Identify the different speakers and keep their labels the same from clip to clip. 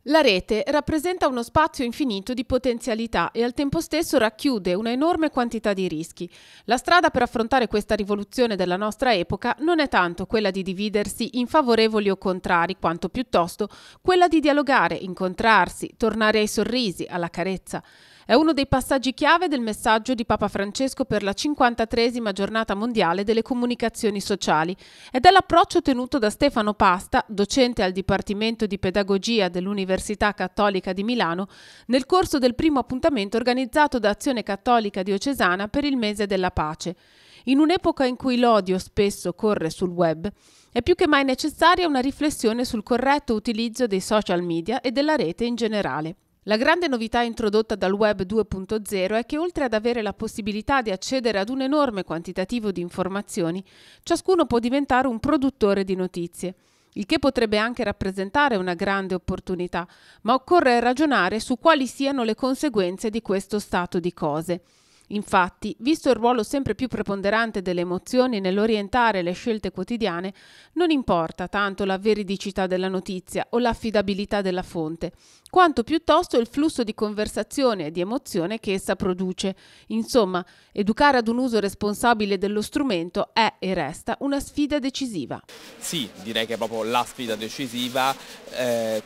Speaker 1: La rete rappresenta uno spazio infinito di potenzialità e al tempo stesso racchiude una enorme quantità di rischi. La strada per affrontare questa rivoluzione della nostra epoca non è tanto quella di dividersi in favorevoli o contrari, quanto piuttosto quella di dialogare, incontrarsi, tornare ai sorrisi, alla carezza. È uno dei passaggi chiave del messaggio di Papa Francesco per la 53esima giornata mondiale delle comunicazioni sociali ed è l'approccio tenuto da Stefano Pasta, docente al Dipartimento di Pedagogia dell'Università Cattolica di Milano, nel corso del primo appuntamento organizzato da Azione Cattolica Diocesana per il mese della pace. In un'epoca in cui l'odio spesso corre sul web, è più che mai necessaria una riflessione sul corretto utilizzo dei social media e della rete in generale. La grande novità introdotta dal Web 2.0 è che oltre ad avere la possibilità di accedere ad un enorme quantitativo di informazioni, ciascuno può diventare un produttore di notizie, il che potrebbe anche rappresentare una grande opportunità, ma occorre ragionare su quali siano le conseguenze di questo stato di cose. Infatti, visto il ruolo sempre più preponderante delle emozioni nell'orientare le scelte quotidiane, non importa tanto la veridicità della notizia o l'affidabilità della fonte, quanto piuttosto il flusso di conversazione e di emozione che essa produce. Insomma, educare ad un uso responsabile dello strumento è e resta una sfida decisiva.
Speaker 2: Sì, direi che è proprio la sfida decisiva.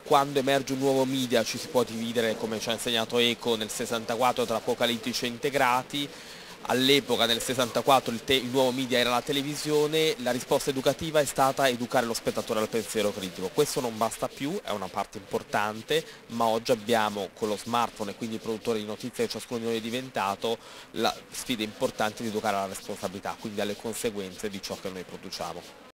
Speaker 2: Quando emerge un nuovo media ci si può dividere, come ci ha insegnato Eco nel 64, tra apocalittici e integrati. All'epoca, nel 64, il nuovo media era la televisione, la risposta educativa è stata educare lo spettatore al pensiero critico. Questo non basta più, è una parte importante, ma oggi abbiamo con lo smartphone e quindi il produttore di notizie che ciascuno di noi è diventato, la sfida importante di educare alla responsabilità, quindi alle conseguenze di ciò che noi produciamo.